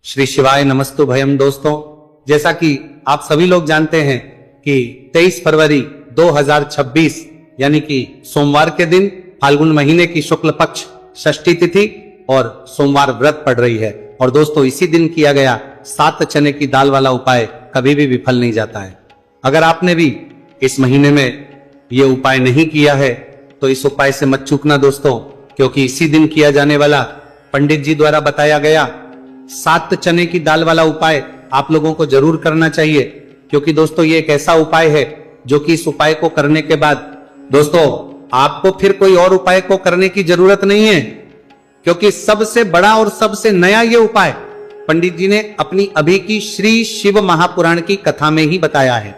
श्री शिवाय नमस्तु भयम। दोस्तों, जैसा कि आप सभी लोग जानते हैं कि 23 फरवरी 2026 यानी कि सोमवार के दिन फाल्गुन महीने की शुक्ल पक्ष षष्ठी तिथि और सोमवार व्रत पड़ रही है। और दोस्तों, इसी दिन किया गया 7 चने की दाल वाला उपाय कभी भी विफल नहीं जाता है। अगर आपने भी इस महीने में ये उपाय नहीं किया है तो इस उपाय से मत चूकना दोस्तों, क्योंकि इसी दिन किया जाने वाला पंडित जी द्वारा बताया गया 7 चने की दाल वाला उपाय आप लोगों को जरूर करना चाहिए। क्योंकि दोस्तों, ये एक ऐसा उपाय है जो कि इस उपाय को करने के बाद दोस्तों आपको फिर कोई और उपाय को करने की जरूरत नहीं है, क्योंकि सबसे बड़ा और सबसे नया ये उपाय पंडित जी ने अपनी अभी की श्री शिव महापुराण की कथा में ही बताया है।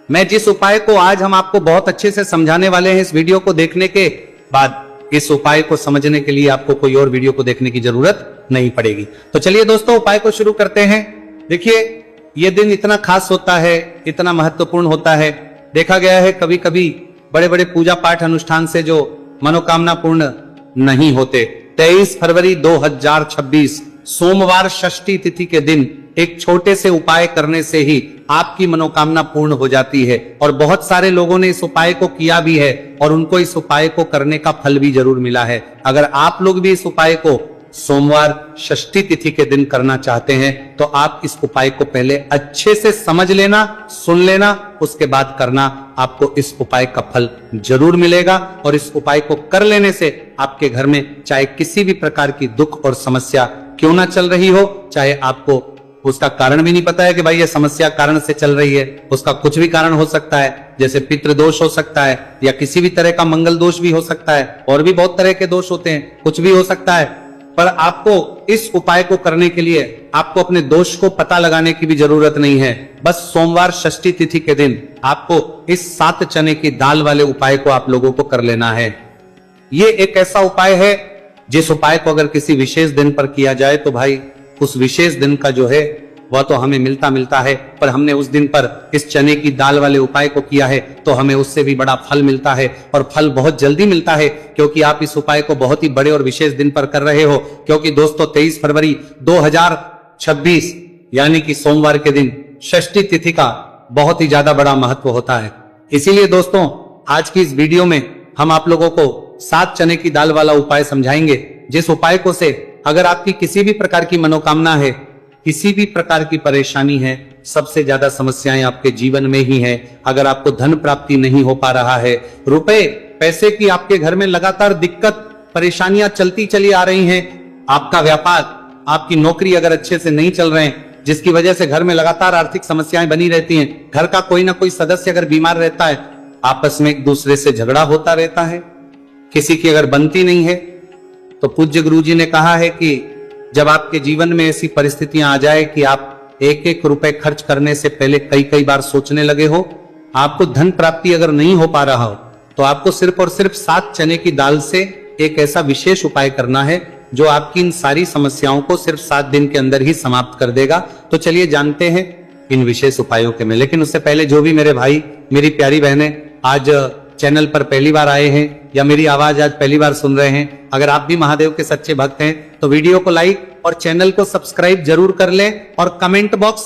मैं जिस उपाय को आज हम आपको बहुत अच्छे से समझाने वाले हैं, इस वीडियो को देखने के बाद इस उपाय को समझने के लिए आपको कोई और वीडियो को देखने की जरूरत नहीं पड़ेगी। तो चलिए दोस्तों, उपाय को शुरू करते हैं। देखिए, यह दिन इतना खास होता है, इतना महत्वपूर्ण होता है। देखा गया है कभी कभी बड़े बड़े पूजा पाठ अनुष्ठान से जो मनोकामना पूर्ण नहीं होते। 23 फरवरी 2026 सोमवार षष्ठी तिथि के दिन एक छोटे से उपाय करने से ही आपकी मनोकामना पूर्ण हो जाती है। और बहुत सारे लोगों ने इस उपाय को किया भी है और उनको इस उपाय को करने का फल भी जरूर मिला है। अगर आप लोग भी इस उपाय को सोमवार षष्ठी तिथि के दिन करना चाहते हैं तो आप इस उपाय को पहले अच्छे से समझ लेना, सुन लेना, उसके बाद करना। आपको इस उपाय का फल जरूर मिलेगा। और इस उपाय को कर लेने से आपके घर में चाहे किसी भी प्रकार की दुख और समस्या क्यों ना चल रही हो, चाहे आपको उसका कारण भी नहीं पता है कि भाई ये समस्या कारण से चल रही है, उसका कुछ भी कारण हो सकता है, जैसे पितृ दोष हो सकता है या किसी भी तरह का मंगल दोष भी हो सकता है, और भी बहुत तरह के दोष होते हैं, कुछ भी हो सकता है। पर आपको इस उपाय को करने के लिए आपको अपने दोष को पता लगाने की भी जरूरत नहीं है। बस सोमवार षष्ठी तिथि के दिन आपको इस 7 चने की दाल वाले उपाय को आप लोगों को कर लेना है। ये एक ऐसा उपाय है जिस उपाय को अगर किसी विशेष दिन पर किया जाए तो भाई उस विशेष दिन का जो है वह तो हमें मिलता है, पर हमने उस दिन पर इस चने की दाल वाले उपाय को किया है तो हमें उससे भी बड़ा फल मिलता है। और फल बहुत जल्दी मिलता है, क्योंकि आप इस उपाय को बहुत ही बड़े और विशेष दिन पर कर रहे हो। क्योंकि दोस्तों, 23 फरवरी 2026 यानी कि सोमवार के दिन षष्ठी तिथि का बहुत ही ज्यादा बड़ा महत्व होता है। इसीलिए दोस्तों, आज की इस वीडियो में हम आप लोगों को 7 चने की दाल वाला उपाय समझाएंगे, जिस उपाय को से अगर आपकी किसी भी प्रकार की मनोकामना है, किसी भी प्रकार की परेशानी है, सबसे ज्यादा समस्याएं आपके जीवन में ही है। अगर आपको धन प्राप्ति नहीं हो पा रहा है, रुपए पैसे की आपके घर में लगातार दिक्कत परेशानियां चलती चली आ रही हैं, आपका व्यापार, आपकी नौकरी अगर अच्छे से नहीं चल रहे हैं, जिसकी वजह से घर में लगातार आर्थिक समस्याएं बनी रहती हैं, घर का कोई ना कोई सदस्य अगर बीमार रहता है, आपस में एक दूसरे से झगड़ा होता रहता है, किसी की अगर बनती नहीं है, तो पूज्य गुरु जी ने कहा है कि जब आपके जीवन में ऐसी परिस्थितियां आ जाए कि आप एक एक रुपए खर्च करने से पहले कई बार सोचने लगे हो, आपको धन प्राप्ति अगर नहीं हो पा रहा हो, तो आपको सिर्फ और सिर्फ 7 चने की दाल से एक ऐसा विशेष उपाय करना है जो आपकी इन सारी समस्याओं को सिर्फ 7 दिन के अंदर ही समाप्त कर देगा। तो चलिए जानते हैं इन विशेष उपायों के में। लेकिन उससे पहले जो भी मेरे भाई, मेरी प्यारी बहनें आज चैनल पर पहली बार आए हैं या मेरी आवाज आज पहली बार सुन रहे हैं, अगर आप भी महादेव के सच्चे भक्त हैं तो वीडियो को लाइक और चैनल को सब्सक्राइब जरूर कर लें और कमेंट बॉक्स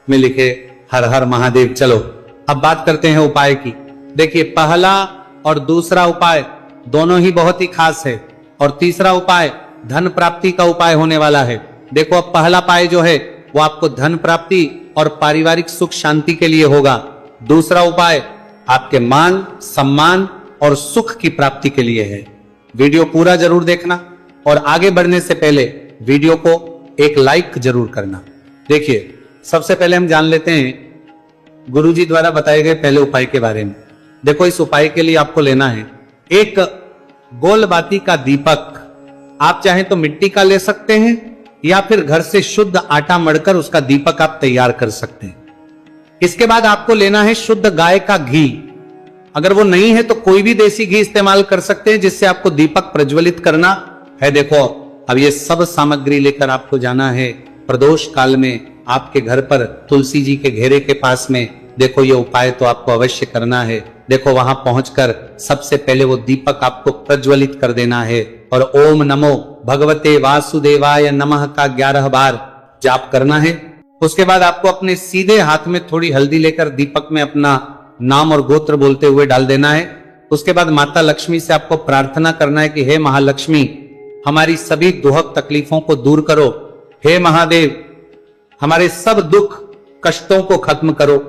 में लिखे हर हर महादेव। चलो अब बात करते हैं उपाय की। देखिए, पहला और दूसरा उपाय दोनों ही बहुत ही खास है और तीसरा उपाय धन प्राप्ति का उपाय होने वाला है। देखो, अब पहला उपाय जो है वो आपको धन प्राप्ति और पारिवारिक सुख शांति के लिए होगा। दूसरा उपाय आपके मान सम्मान और सुख की प्राप्ति के लिए है। वीडियो पूरा जरूर देखना और आगे बढ़ने से पहले वीडियो को एक लाइक जरूर करना। देखिए, सबसे पहले हम जान लेते हैं गुरुजी द्वारा बताए गए पहले उपाय के बारे में। देखो, इस उपाय के लिए आपको लेना है एक गोल बाती का दीपक। आप चाहें तो मिट्टी का ले सकते हैं या फिर घर से शुद्ध आटा मढ़कर उसका दीपक आप तैयार कर सकते हैं। इसके बाद आपको लेना है शुद्ध गाय का घी। अगर वो नहीं है तो कोई भी देसी घी इस्तेमाल कर सकते हैं जिससे आपको दीपक प्रज्वलित करना है। देखो, अब ये सब सामग्री लेकर आपको जाना है प्रदोष काल में आपके घर पर तुलसी जी के घेरे के पास में। देखो, ये उपाय तो आपको अवश्य करना है। देखो, वहां पहुंचकर सबसे पहले वो दीपक आपको प्रज्वलित कर देना है और ओम नमो भगवते वासुदेवाय नमः का 11 बार जाप करना है। उसके बाद आपको अपने सीधे हाथ में थोड़ी हल्दी लेकर दीपक में अपना नाम और गोत्र बोलते हुए डाल देना है। उसके बाद माता लक्ष्मी से आपको प्रार्थना करना है कि हे महालक्ष्मी, हमारी सभी दुहक तकलीफों को दूर करो। हे महादेव, हमारे सब दुख कष्टों को खत्म करो।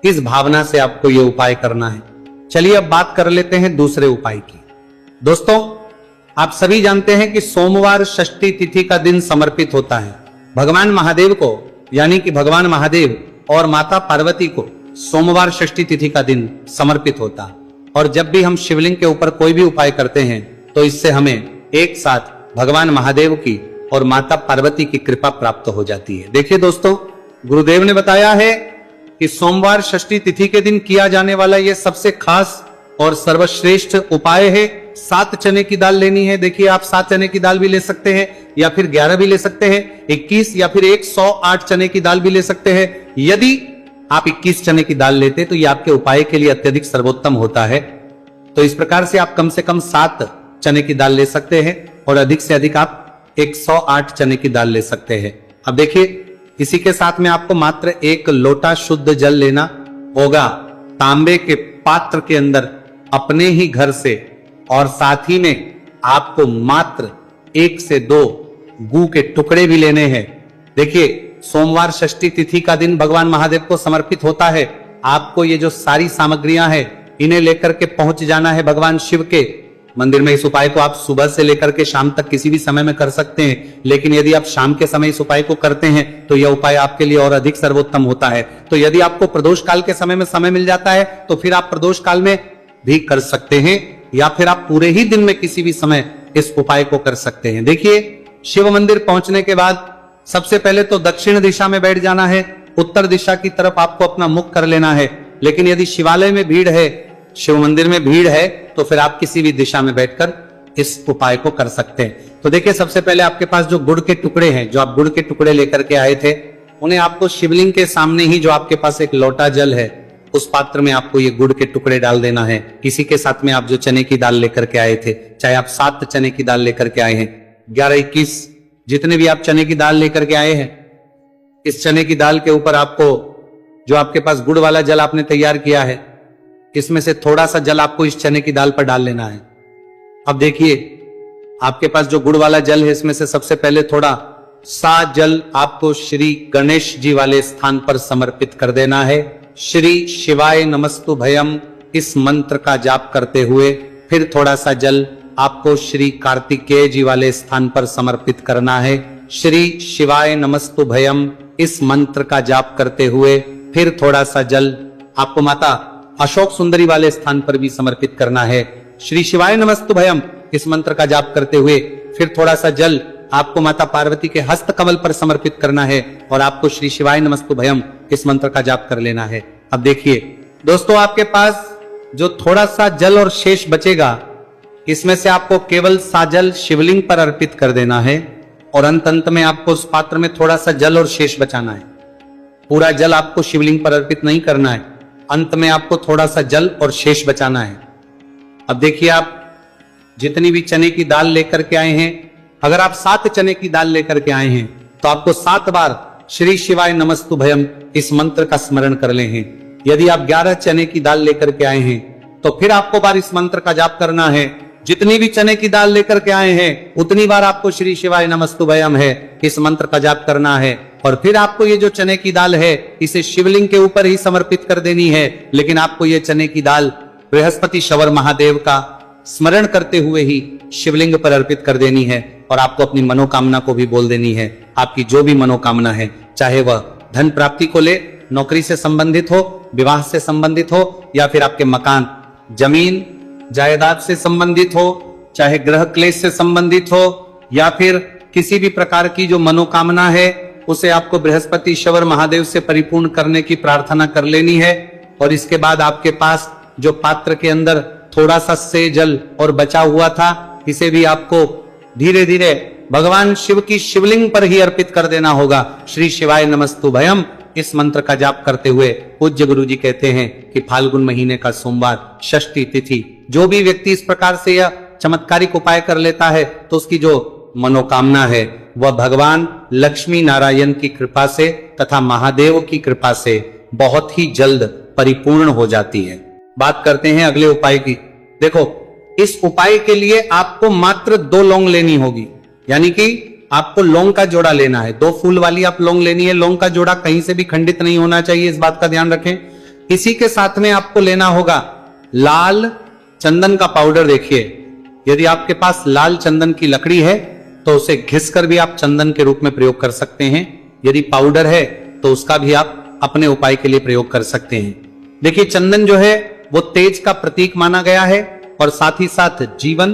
इस भावना से आपको यह उपाय करना है। चलिए अब बात कर लेते हैं दूसरे उपाय की। दोस्तों, आप सभी जानते हैं कि सोमवार षष्ठी तिथि का दिन समर्पित होता है भगवान महादेव को, यानी कि भगवान महादेव और माता पार्वती को सोमवार षष्ठी तिथि का दिन समर्पित होता है। और जब भी हम शिवलिंग के ऊपर कोई भी उपाय करते हैं तो इससे हमें एक साथ भगवान महादेव की और माता पार्वती की कृपा प्राप्त हो जाती है। देखिए दोस्तों, गुरुदेव ने बताया है कि सोमवार षष्ठी तिथि के दिन किया जाने वाला यह सबसे खास और सर्वश्रेष्ठ उपाय है। 7 चने की दाल लेनी है। देखिए, आप 7 चने की दाल भी ले सकते हैं या फिर 11 भी ले सकते हैं, 21 या फिर 108 चने की दाल भी ले सकते हैं। यदि आप 21 चने की दाल लेते तो यह आपके उपाय के लिए अत्यधिक सर्वोत्तम होता है। तो इस प्रकार से आप कम से कम 7 चने की दाल ले सकते हैं और अधिक से अधिक आप 108 चने की दाल ले सकते हैं। अब देखिए, इसी के साथ में आपको मात्र 1 लोटा शुद्ध जल लेना होगा तांबे के पात्र के अंदर अपने ही घर से, और साथ ही में आपको मात्र 1 से 2 गू के टुकड़े भी लेने हैं। देखिए, सोमवार षष्ठी तिथि का दिन भगवान महादेव को समर्पित होता है। आपको ये जो सारी सामग्रियां हैं इन्हें लेकर के पहुंच जाना है भगवान शिव के मंदिर में। इस उपाय को आप सुबह से लेकर के शाम तक किसी भी समय में कर सकते हैं, लेकिन यदि आप शाम के समय इस उपाय को करते हैं तो यह उपाय आपके लिए और अधिक सर्वोत्तम होता है। तो यदि आपको प्रदोष काल के समय में समय मिल जाता है तो फिर आप प्रदोष काल में भी कर सकते हैं, या फिर आप पूरे ही दिन में किसी भी समय इस उपाय को कर सकते हैं। देखिए, शिव मंदिर पहुंचने के बाद सबसे पहले तो दक्षिण दिशा में बैठ जाना है। उत्तर दिशा की तरफ आपको अपना मुख कर लेना है। लेकिन यदि शिवालय में भीड़ है, शिव मंदिर में भीड़ है, तो फिर आप किसी भी दिशा में बैठकर इस उपाय को कर सकते हैं। तो देखिए, सबसे पहले आपके पास जो गुड़ के टुकड़े हैं, जो आप गुड़ के टुकड़े लेकर के आए थे, उन्हें आपको शिवलिंग के सामने ही जो आपके पास एक लोटा जल है उस पात्र में आपको ये गुड़ के टुकड़े डाल देना है। इसी के साथ में आप जो चने की दाल लेकर के आए थे, चाहे आप 7 चने की दाल लेकर के आए हैं, 11, 21 जितने भी आप चने की दाल लेकर के आए हैं, इस चने की दाल के ऊपर आपको जो आपके पास गुड़ वाला जल आपने तैयार किया है, इसमें से थोड़ा सा जल आपको इस चने की दाल पर डाल लेना है। अब देखिए, आपके पास जो गुड़ वाला जल है, इसमें से सबसे पहले थोड़ा सा जल आपको श्री गणेश जी वाले स्थान पर समर्पित कर देना है। श्री शिवाय नमस्तु भयम इस मंत्र का जाप करते हुए फिर थोड़ा सा जल आपको श्री कार्तिकेय जी वाले स्थान पर समर्पित करना है। श्री शिवाय नमस्तु भयम इस मंत्र का जाप करते हुए फिर थोड़ा सा जल आपको माता अशोक सुंदरी वाले स्थान पर भी समर्पित करना है। श्री शिवाय नमस्तु भयम इस मंत्र का जाप करते हुए फिर थोड़ा सा जल आपको माता पार्वती के हस्त कमल पर समर्पित करना है और आपको श्री शिवाय नमस्तु भयम इस मंत्र का जाप कर लेना है। अब देखिए दोस्तों, आपके पास जो थोड़ा सा जल और शेष बचेगा, इसमें से आपको केवल साजल शिवलिंग पर अर्पित कर देना है और अंत में आपको उस पात्र में थोड़ा सा जल और शेष बचाना है। पूरा जल आपको शिवलिंग पर अर्पित नहीं करना है, अंत में आपको थोड़ा सा जल और शेष बचाना है। अब देखिए, आप जितनी भी चने की दाल लेकर के आए हैं, अगर आप 7 चने की दाल लेकर के आए हैं तो आपको 7 बार श्री शिवाय नमस्तु भयम इस मंत्र का स्मरण कर ले हैं। यदि आप 11 चने की दाल लेकर के आए हैं तो फिर आपको बार इस मंत्र का जाप करना है। जितनी भी चने की दाल लेकर के आए हैं उतनी बार आपको श्री शिवाय नमस्तु भयम है इस मंत्र का जाप करना है। और फिर आपको ये जो चने की दाल है इसे शिवलिंग के ऊपर ही समर्पित कर देनी है, लेकिन आपको ये चने की दाल बृहस्पति शवर महादेव का स्मरण करते हुए ही शिवलिंग पर अर्पित कर देनी है और आपको अपनी मनोकामना को भी बोल देनी है। आपकी जो भी मनोकामना है, चाहे वह धन प्राप्ति को ले, नौकरी से संबंधित हो, विवाह से संबंधित हो, या फिर आपके मकान, जमीन, जायदाद से संबंधित हो, चाहे ग्रह क्लेश से संबंधित हो, या फिर किसी भी प्रकार की जो मनोकामना है उसे आपको बृहस्पति शवर महादेव से परिपूर्ण करने की प्रार्थना कर लेनी है। और इसके बाद आपके पास जो पात्र के अंदर थोड़ा सा से जल और बचा हुआ था, इसे भी आपको धीरे धीरे भगवान शिव की शिवलिंग पर ही अर्पित कर देना होगा। श्री शिवाय नमस्तु भयम इस मंत्र का जाप करते हुए पूज्य गुरु जी कहते हैं कि फाल्गुन महीने का सोमवार षष्ठी तिथि, जो भी व्यक्ति इस प्रकार से यह चमत्कारिक उपाय कर लेता है तो उसकी जो मनोकामना है वह भगवान लक्ष्मी नारायण की कृपा से तथा महादेव की कृपा से बहुत ही जल्द परिपूर्ण हो जाती है। बात करते हैं अगले उपाय की। देखो, इस उपाय के लिए आपको मात्र 2 लौंग लेनी होगी, यानी कि आपको लौंग का जोड़ा लेना है। 2 फूल वाली आप लौंग लेनी है। लौंग का जोड़ा कहीं से भी खंडित नहीं होना चाहिए, इस बात का ध्यान रखें। इसी के साथ में आपको लेना होगा लाल चंदन का पाउडर। देखिए, यदि आपके पास लाल चंदन की लकड़ी है तो उसे घिस कर भी आप चंदन के रूप में प्रयोग कर सकते हैं। यदि पाउडर है तो उसका भी आप अपने उपाय के लिए प्रयोग कर सकते हैं। देखिए, चंदन जो है वो तेज का प्रतीक माना गया है और साथ ही साथ जीवन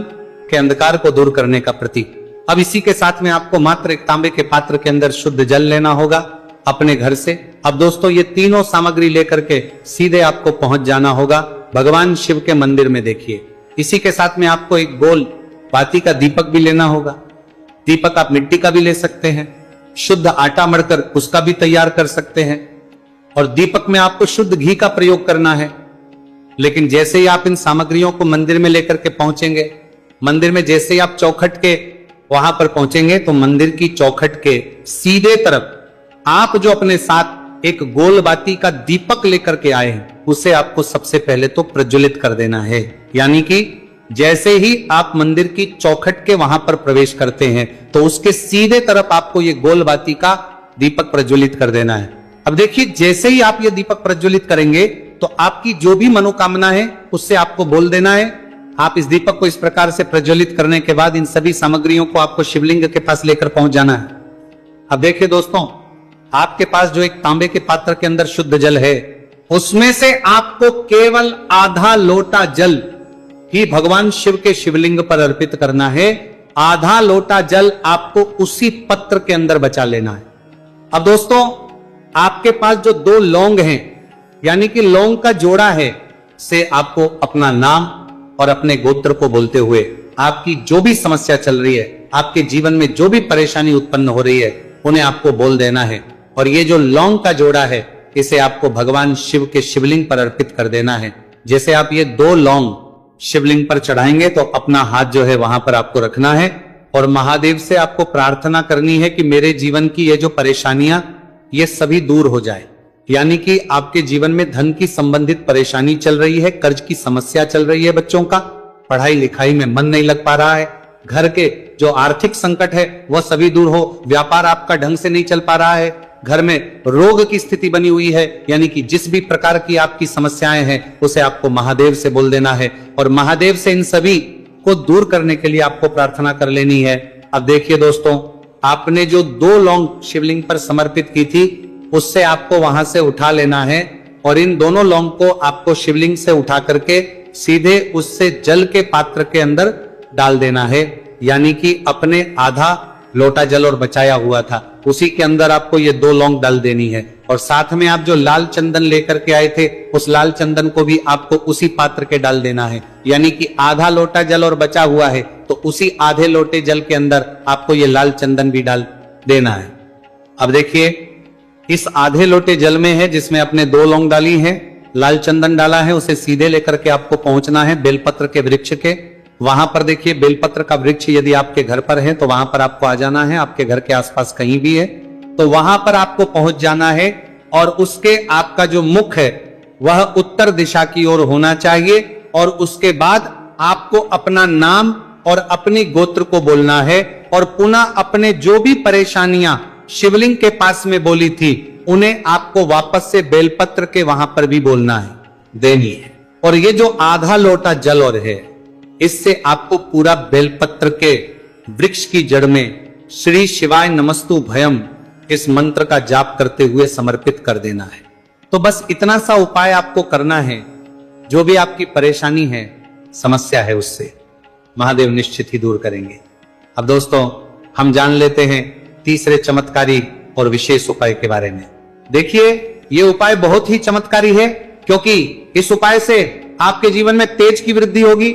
के अंधकार को दूर करने का प्रतीक। अब इसी के साथ में आपको मात्र एक तांबे के पात्र के अंदर शुद्ध जल लेना होगा अपने घर से। अब दोस्तों, ये तीनों सामग्री लेकर के सीधे आपको पहुंच जाना होगा भगवान शिव के मंदिर में। देखिए, इसी के साथ में आपको एक गोल बाती का दीपक भी लेना होगा। दीपक आप मिट्टी का भी ले सकते हैं, शुद्ध आटा मढ़कर उसका भी तैयार कर सकते हैं, और दीपक में आपको शुद्ध घी का प्रयोग करना है। लेकिन जैसे ही आप इन सामग्रियों को मंदिर में लेकर के पहुंचेंगे, मंदिर में जैसे ही आप चौखट के वहां पर पहुंचेंगे तो मंदिर की चौखट के सीधे तरफ आप जो अपने साथ एक गोल बाती का दीपक लेकर के आए हैं उसे आपको सबसे पहले तो प्रज्वलित कर देना है। यानी कि जैसे ही आप मंदिर की चौखट के वहां पर प्रवेश करते हैं तो उसके सीधे तरफ आपको ये गोल बाती का दीपक प्रज्वलित कर देना है। अब देखिए, जैसे ही आप ये दीपक प्रज्वलित करेंगे तो आपकी जो भी मनोकामना है उससे आपको बोल देना है। आप इस दीपक को इस प्रकार से प्रज्वलित करने के बाद इन सभी सामग्रियों को आपको शिवलिंग के पास लेकर पहुंच जाना है। अब देखिए दोस्तों, आपके पास जो एक तांबे के पात्र के अंदर शुद्ध जल है उसमें से आपको केवल आधा लोटा जल ही भगवान शिव के शिवलिंग पर अर्पित करना है। आधा लोटा जल आपको उसी पत्र के अंदर बचा लेना है। अब दोस्तों, आपके पास जो 2 लौंग हैं, यानी कि लौंग का जोड़ा है, से आपको अपना नाम और अपने गोत्र को बोलते हुए आपकी जो भी समस्या चल रही है, आपके जीवन में जो भी परेशानी उत्पन्न हो रही है, उन्हें आपको बोल देना है। और ये जो लौंग का जोड़ा है इसे आपको भगवान शिव के शिवलिंग पर अर्पित कर देना है। जैसे आप ये 2 लौंग शिवलिंग पर चढ़ाएंगे तो अपना हाथ जो है वहां पर आपको रखना है और महादेव से आपको प्रार्थना करनी है कि मेरे जीवन की ये जो परेशानियां ये सभी दूर हो जाए। यानी कि आपके जीवन में धन की संबंधित परेशानी चल रही है, कर्ज की समस्या चल रही है, बच्चों का पढ़ाई लिखाई में मन नहीं लग पा रहा है, घर के जो आर्थिक संकट है वह सभी दूर हो, व्यापार आपका ढंग से नहीं चल पा रहा है, घर में रोग की स्थिति बनी हुई है, यानी कि जिस भी प्रकार की आपकी समस्याएं हैं उसे आपको महादेव से बोल देना है और महादेव से इन सभी को दूर करने के लिए आपको प्रार्थना कर लेनी है। अब देखिए दोस्तों, आपने जो 2 लौंग शिवलिंग पर समर्पित की थी उससे आपको वहां से उठा लेना है और इन दोनों लौंग को आपको शिवलिंग से उठा करके सीधे उससे जल के पात्र के अंदर डाल देना है। यानी कि अपने आधा लोटा जल और बचाया हुआ था उसी के अंदर आपको ये 2 लौंग डाल देनी है और साथ में आप जो लाल चंदन लेकर के आए थे उस लाल चंदन को भी आपको उसी पात्र के डाल देना है। यानी कि आधा लोटा जल और बचा हुआ है तो उसी आधे लोटे जल के अंदर आपको ये लाल चंदन भी डाल देना है। अब देखिए, इस आधे लोटे जल में है जिसमें आपने 2 लौंग डाली है, लाल चंदन डाला है, उसे सीधे लेकर के आपको पहुंचना है बेलपत्र के वृक्ष के। वहां पर देखिए, बेलपत्र का वृक्ष यदि आपके घर पर है तो वहां पर आपको आ जाना है। आपके घर के आसपास कहीं भी है तो वहां पर आपको पहुंच जाना है और उसके आपका जो मुख है वह उत्तर दिशा की ओर होना चाहिए और उसके बाद आपको अपना नाम और अपनी गोत्र को बोलना है और पुनः अपने जो भी परेशानियां शिवलिंग के पास में बोली थी उन्हें आपको वापस से बेलपत्र के वहां पर भी बोलना है, देनी है। और ये जो आधा लोटा जल और है इससे आपको पूरा बेलपत्र के वृक्ष की जड़ में श्री शिवाय नमस्तु भयम इस मंत्र का जाप करते हुए समर्पित कर देना है। तो बस इतना सा उपाय आपको करना है। जो भी आपकी परेशानी है, समस्या है, उससे महादेव निश्चित ही दूर करेंगे। अब दोस्तों, हम जान लेते हैं तीसरे चमत्कारी और विशेष उपाय के बारे में। देखिए, ये उपाय बहुत ही चमत्कारी है क्योंकि इस उपाय से आपके जीवन में तेज की वृद्धि होगी,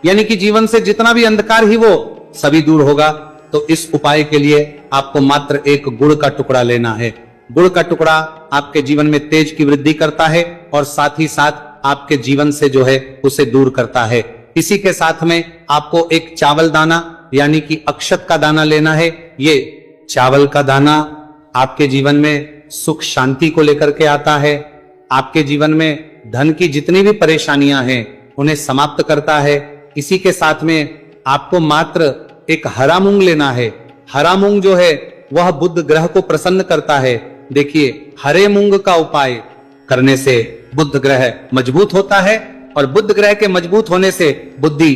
यानी कि जीवन से जितना भी अंधकार ही वो सभी दूर होगा। तो इस उपाय के लिए आपको मात्र एक गुड़ का टुकड़ा लेना है। गुड़ का टुकड़ा आपके जीवन में तेज की वृद्धि करता है और साथ ही साथ आपके जीवन से जो है उसे दूर करता है। इसी के साथ में आपको एक चावल दाना यानी कि अक्षत का दाना लेना है। ये चावल का दाना आपके जीवन में सुख शांति को लेकर के आता है। आपके जीवन में धन की जितनी भी परेशानियां हैं उन्हें समाप्त करता है। इसी के साथ में आपको मात्र एक हरा मूंग लेना है। हरा मूंग जो है वह बुध ग्रह को प्रसन्न करता है। देखिए, हरे मूंग का उपाय करने से बुध ग्रह मजबूत होता है और बुध ग्रह के मजबूत होने से बुद्धि,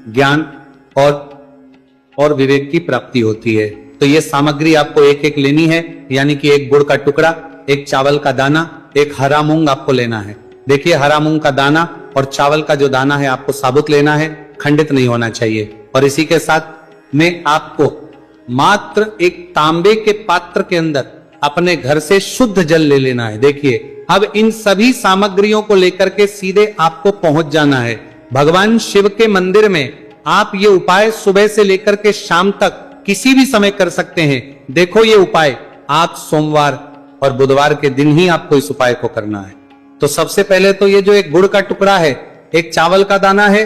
ज्ञान और विवेक की प्राप्ति होती है। तो ये सामग्री आपको एक एक लेनी है, यानी कि एक गुड़ का टुकड़ा, एक चावल का दाना, एक हरा मूंग आपको लेना है। देखिए, हरा मूंग का दाना और चावल का जो दाना है आपको साबुत लेना है, खंडित नहीं होना चाहिए। और इसी के साथ में आपको मात्र एक तांबे के पात्र के अंदर अपने घर से शुद्ध जल ले लेना है। देखिए, अब इन सभी सामग्रियों को लेकर के सीधे आपको पहुंच जाना है भगवान शिव के मंदिर में। आप ये उपाय सुबह से लेकर के शाम तक किसी भी समय कर सकते हैं। देखो, ये उपाय आप सोमवार और बुधवार के दिन ही आपको इस उपाय को करना है। तो सबसे पहले तो ये जो एक गुड़ का टुकड़ा है, एक चावल का दाना है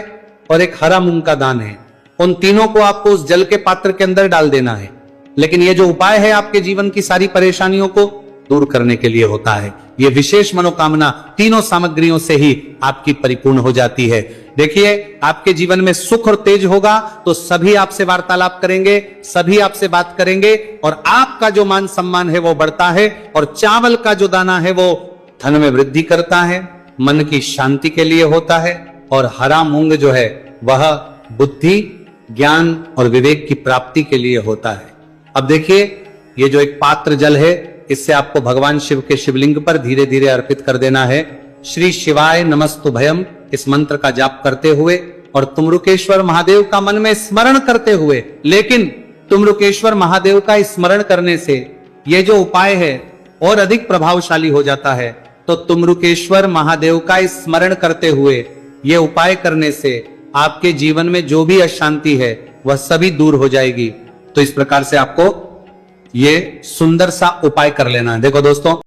और एक हरा मूंग का दाना है, उन तीनों को आपको उस जल के पात्र के अंदर डाल देना है। लेकिन ये जो उपाय है आपके जीवन की सारी परेशानियों को दूर करने के लिए होता है। ये विशेष मनोकामना तीनों सामग्रियों से ही आपकी परिपूर्ण हो जाती है। देखिए, आपके जीवन में सुख और तेज होगा तो सभी आपसे वार्तालाप करेंगे, सभी आपसे बात करेंगे और आपका जो मान सम्मान है वो बढ़ता है। और चावल का जो दाना है वो धन में वृद्धि करता है, मन की शांति के लिए होता है। और हरा मूंग जो है वह बुद्धि, ज्ञान और विवेक की प्राप्ति के लिए होता है। अब देखिए, ये जो एक पात्र जल है, इससे आपको भगवान शिव के शिवलिंग पर धीरे धीरे अर्पित कर देना है। श्री शिवाय नमस्तुभयम इस मंत्र का जाप करते हुए और तुमरुकेश्वर महादेव का मन में स्मरण करते हुए। लेकिन तुमरुकेश्वर महादेव का स्मरण करने से ये जो उपाय है और अधिक प्रभावशाली हो जाता है। तो तुमरुकेश्वर महादेव का स्मरण करते हुए ये उपाय करने से आपके जीवन में जो भी अशांति है वह सभी दूर हो जाएगी। तो इस प्रकार से आपको ये सुंदर सा उपाय कर लेना है। देखो दोस्तों,